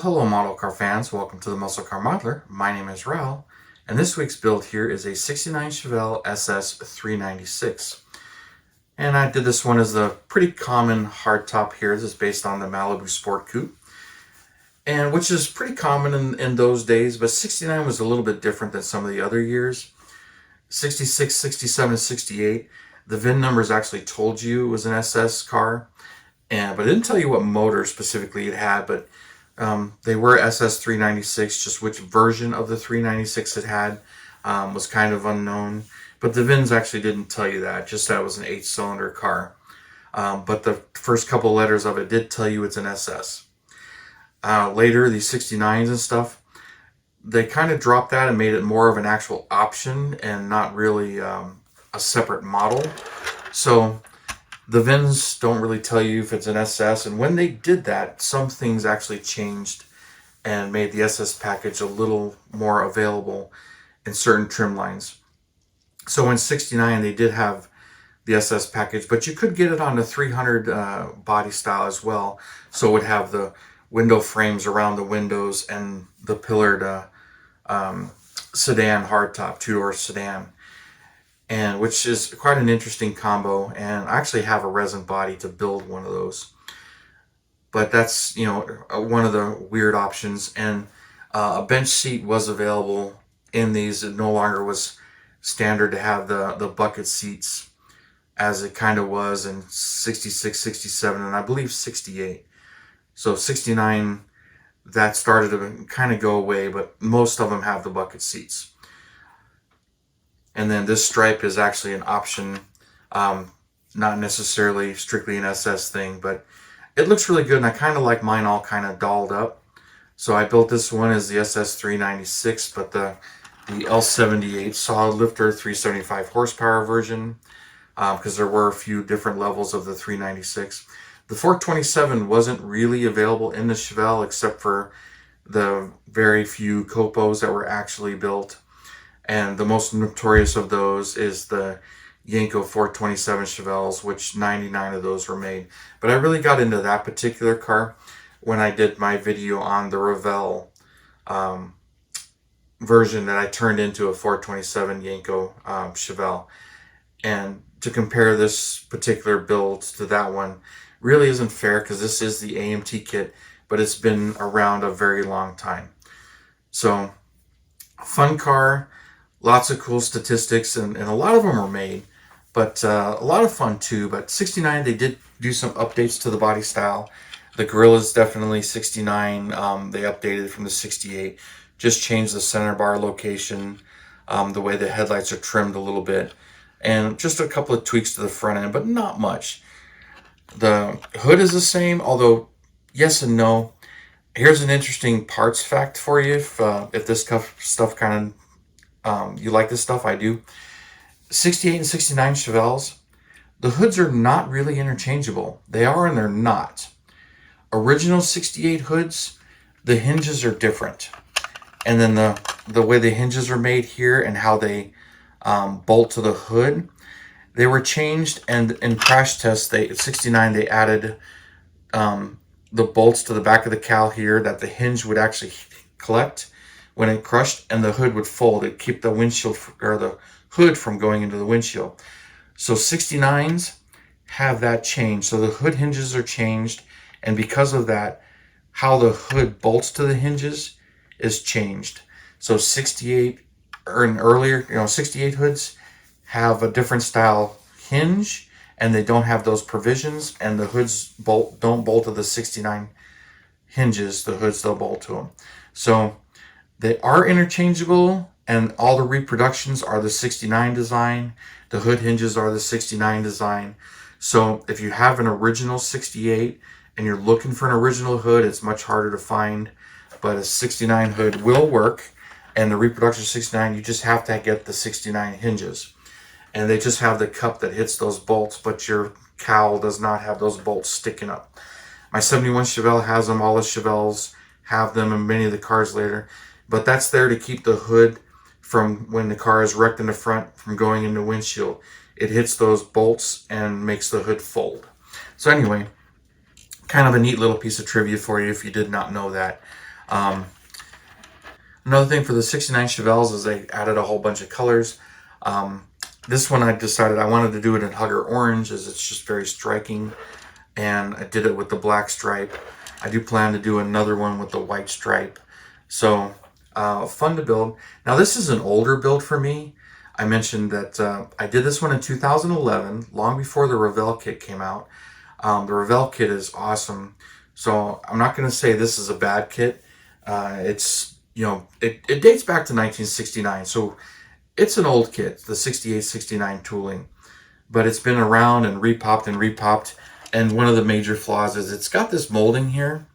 Well, hello model car fans, welcome to the Muscle Car Modeler. My name is Raul, and this week's build here is a 69 Chevelle SS 396. And I did this one as a pretty common hardtop here. This is based on the Malibu Sport Coupe, and which is pretty common in those days, but 69 was a little bit different than some of the other years. 66, 67, 68, the VIN numbers actually told you it was an SS car, but it didn't tell you what motor specifically it had, but they were SS 396, just which version of the 396 it had was kind of unknown. But the VINs actually didn't tell you that, just that it was an 8-cylinder car. But the first couple letters of it did tell you it's an SS. Later, these 69s and stuff, they kind of dropped that and made it more of an actual option and not really a separate model. So the VINs don't really tell you if it's an SS, and when they did that, some things actually changed and made the SS package a little more available in certain trim lines. So in 69, they did have the SS package, but you could get it on the 300 body style as well. So it would have the window frames around the windows and the pillared sedan hardtop, two-door sedan, and which is quite an interesting combo. And I actually have a resin body to build one of those, but that's, you know, one of the weird options. And a bench seat was available in these. It no longer was standard to have the bucket seats as it kind of was in 66, 67, and I believe 68. So 69, that started to kind of go away, but most of them have the bucket seats. And then this stripe is actually an option, not necessarily strictly an SS thing, but it looks really good, and I kind of like mine all kind of dolled up. So I built this one as the SS 396, but the L78 solid lifter 375 horsepower version, because there were a few different levels of the 396. The 427 wasn't really available in the Chevelle except for the very few Copos that were actually built. And the most notorious of those is the Yenko 427 Chevelles, which 99 of those were made. But I really got into that particular car when I did my video on the Revell version that I turned into a 427 Yenko Chevelle. And to compare this particular build to that one really isn't fair, because this is the AMT kit, but it's been around a very long time. So, fun car, lots of cool statistics, and a lot of them were made, but a lot of fun too. But 69, they did do some updates to the body style. The grille is definitely 69. They updated from the 68, just changed the center bar location, the way the headlights are trimmed a little bit, and just a couple of tweaks to the front end, but not much. The hood is the same, although yes and no. Here's an interesting parts fact for you, if this stuff kind of you like this stuff. I do. 68 and 69 Chevelles, the hoods are not really interchangeable. They are and they're not. Original 68 hoods, the hinges are different, and then the way the hinges are made here and how they bolt to the hood, they were changed. And in crash tests, at 69 they added the bolts to the back of the cowl here that the hinge would actually collect when it crushed, and the hood would fold. It'd keep the windshield or the hood from going into the windshield. So 69s have that change. So the hood hinges are changed, and because of that, how the hood bolts to the hinges is changed. So 68 or an earlier, 68 hoods have a different style hinge, and they don't have those provisions, and the hoods don't bolt to the 69 hinges. The hoods don't bolt to them. So they are interchangeable, and all the reproductions are the 69 design. The hood hinges are the 69 design. So if you have an original 68 and you're looking for an original hood, it's much harder to find, but a 69 hood will work. And the reproduction 69, you just have to get the 69 hinges. And they just have the cup that hits those bolts, but your cowl does not have those bolts sticking up. My 71 Chevelle has them. All the Chevelles have them, and many of the cars later. But that's there to keep the hood from, when the car is wrecked in the front, from going in the windshield. It hits those bolts and makes the hood fold. So anyway, kind of a neat little piece of trivia for you if you did not know that. Um, Another thing for the 69 Chevelles is they added a whole bunch of colors. Um, this one I decided I wanted to do it in Hugger Orange, as it's just very striking, and I did it with the black stripe. I do plan to do another one with the white stripe. So fun to build. Now this is an older build for me. I mentioned that I did this one in 2011, long before the Revell kit came out. The Revell kit is awesome. So I'm not going to say this is a bad kit. It dates back to 1969. So it's an old kit, the 68, 69 tooling. But it's been around and repopped and repopped. And one of the major flaws is it's got this molding here.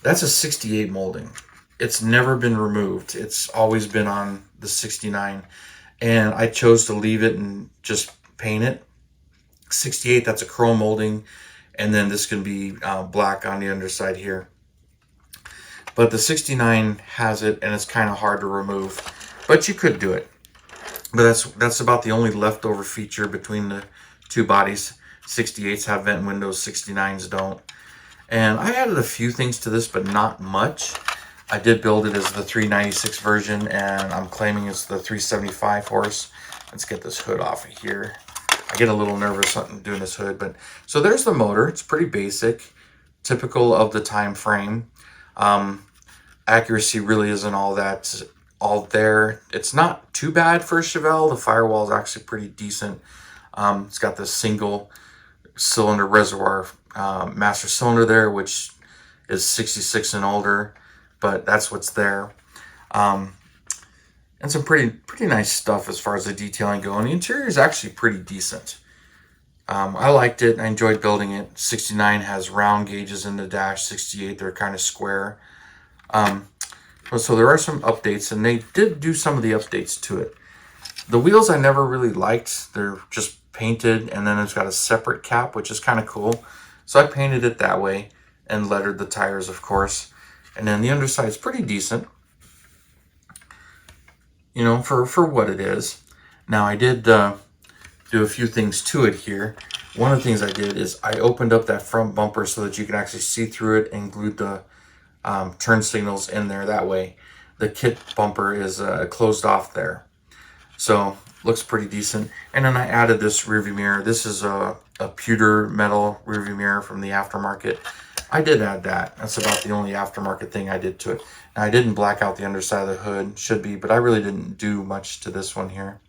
That's a 68 molding. It's never been removed. It's always been on the 69. And I chose to leave it and just paint it. 68, that's a chrome molding. And then this can be black on the underside here. But the 69 has it, and it's kind of hard to remove. But you could do it. But that's about the only leftover feature between the two bodies. 68s have vent windows, 69s don't. And I added a few things to this, but not much. I did build it as the 396 version, and I'm claiming it's the 375 horse. Let's get this hood off of here. I get a little nervous doing this hood, but so there's the motor. It's pretty basic, typical of the time frame. Accuracy really isn't all there. It's not too bad for a Chevelle. The firewall is actually pretty decent. It's got this single cylinder reservoir master cylinder there, which is 66 and older, but that's what's there. And some pretty nice stuff as far as the detailing go. And the interior is actually pretty decent. I liked it. I enjoyed building it. 69 has round gauges in the dash. 68, they're kind of square. So there are some updates, and they did do some of the updates to it. The wheels I never really liked. They're just painted, and then it's got a separate cap, which is kind of cool. So I painted it that way and lettered the tires, of course. And then the underside is pretty decent, you know, for what it is. Now I did do a few things to it here. One of the things I did is I opened up that front bumper so that you can actually see through it, and glued the turn signals in there. That way the kit bumper is closed off there. So looks pretty decent. And then I added this rearview mirror. This is a pewter metal rearview mirror from the aftermarket. I did add that. That's about the only aftermarket thing I did to it. Now, I didn't black out the underside of the hood. Should be, but I really didn't do much to this one here.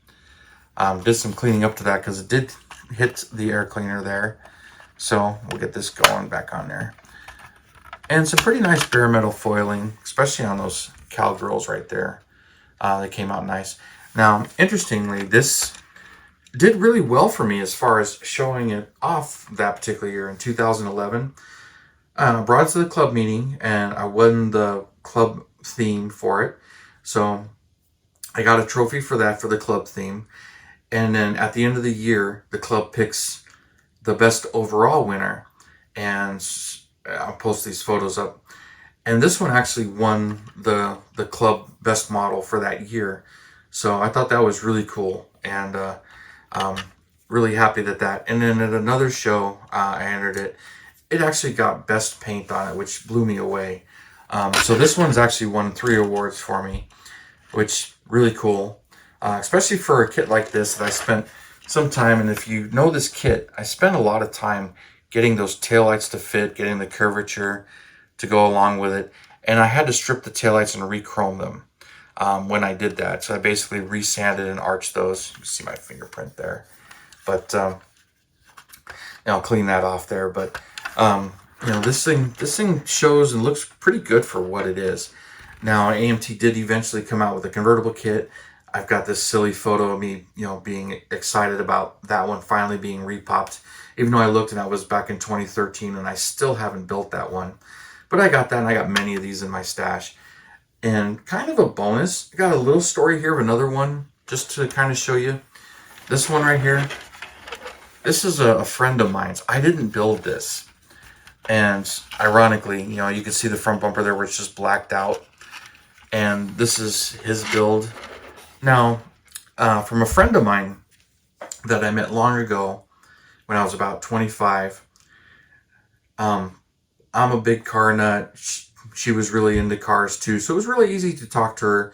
Did some cleaning up to that because it did hit the air cleaner there. So we'll get this going back on there. And some pretty nice bare metal foiling, especially on those cowgirls right there. They came out nice. Now, interestingly, this did really well for me as far as showing it off that particular year in 2011. Brought it to the club meeting, and I won the club theme for it. So I got a trophy for that, for the club theme. And then at the end of the year, the club picks the best overall winner. And I'll post these photos up. And this one actually won the club best model for that year. So I thought that was really cool, and really happy that. And then at another show, I entered it. It actually got best paint on it, which blew me away. So this one's actually won 3 awards for me, which really cool. Especially for a kit like this that I spent some time. And if you know this kit, I spent a lot of time getting those taillights to fit, getting the curvature to go along with it. And I had to strip the taillights and re-chrome them when I did that. So I basically resanded and arched those. You can see my fingerprint there. But I'll clean that off there. But this thing shows and looks pretty good for what it is. Now, AMT did eventually come out with a convertible kit. I've got this silly photo of me, being excited about that one finally being repopped. Even though I looked and that was back in 2013, and I still haven't built that one. But I got that, and I got many of these in my stash. And kind of a bonus, I got a little story here of another one, just to kind of show you. This one right here, this is a friend of mine's. I didn't build this. And ironically, you can see the front bumper there where it's just blacked out. And this is his build. Now, from a friend of mine that I met long ago when I was about 25, I'm a big car nut. she was really into cars too, so it was really easy to talk to her.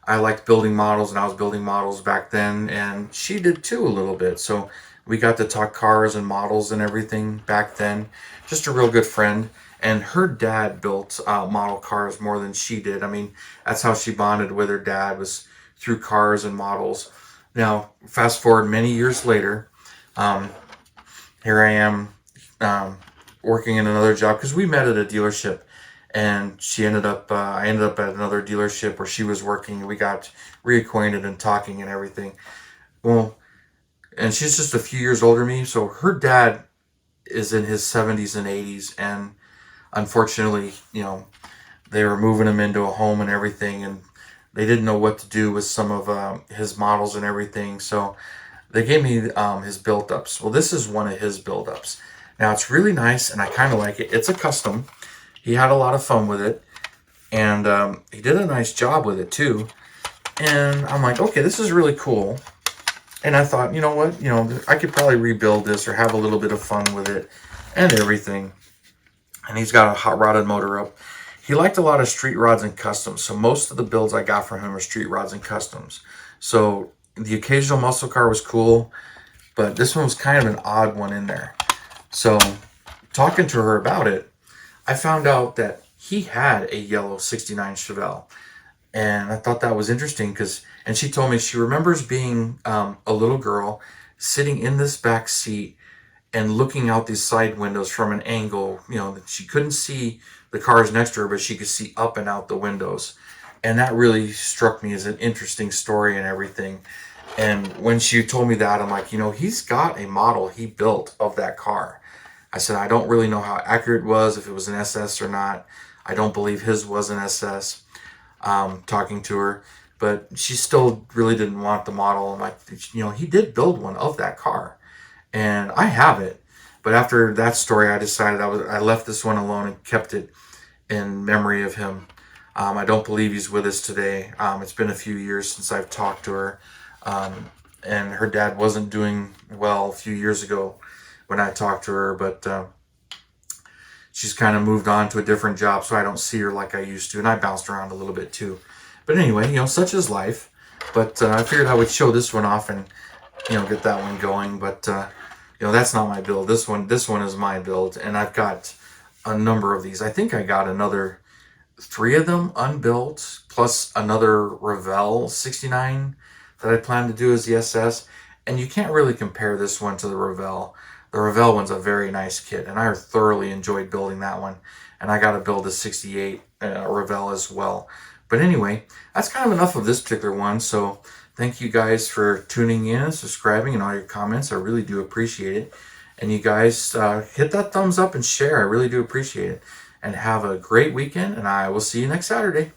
I liked building models, and I was building models back then, and she did too a little bit. So we got to talk cars and models and everything back then. Just a real good friend. And her dad built model cars more than she did. I mean, that's how she bonded with her dad, was through cars and models. Now, fast forward many years later, um, here I am working in another job because we met at a dealership, and she ended up I ended up at another dealership where she was working. We got reacquainted and talking and everything. Well, and she's just a few years older than me, so her dad is in his 70s and 80s, and unfortunately, they were moving him into a home and everything, and they didn't know what to do with some of his models and everything. So they gave me his build-ups. Well, this is one of his build-ups. Now, it's really nice, and I kind of like it. It's a custom. He had a lot of fun with it, and he did a nice job with it too. And I'm like, okay, this is really cool. And I thought, you know what, I could probably rebuild this or have a little bit of fun with it and everything. And he's got a hot rodded motor up. He liked a lot of street rods and customs, so most of the builds I got from him are street rods and customs. So the occasional muscle car was cool, but this one was kind of an odd one in there. So talking to her about it, I found out that he had a yellow 69 Chevelle. And I thought that was interesting and she told me she remembers being a little girl sitting in this back seat and looking out these side windows from an angle, that she couldn't see the cars next to her, but she could see up and out the windows. And that really struck me as an interesting story and everything. And when she told me that, I'm like, he's got a model he built of that car. I said, I don't really know how accurate it was, if it was an SS or not. I don't believe his was an SS, talking to her. But she still really didn't want the model. I'm like, he did build one of that car. And I have it. But after that story, I decided I left this one alone and kept it in memory of him. I don't believe he's with us today. It's been a few years since I've talked to her. And her dad wasn't doing well a few years ago when I talked to her, but she's kind of moved on to a different job, so I don't see her like I used to. And I bounced around a little bit too. But anyway, such is life. But I figured I would show this one off and, get that one going. But, that's not my build. This one is my build. And I've got a number of these. I think I got another 3 of them unbuilt, plus another Revell 69 that I plan to do as the SS. And you can't really compare this one to the Revell. The Revell one's a very nice kit, and I thoroughly enjoyed building that one. And I got to build a 68 Revell as well. But anyway, that's kind of enough of this particular one. So thank you guys for tuning in, subscribing, and all your comments. I really do appreciate it. And you guys hit that thumbs up and share. I really do appreciate it. And have a great weekend, and I will see you next Saturday.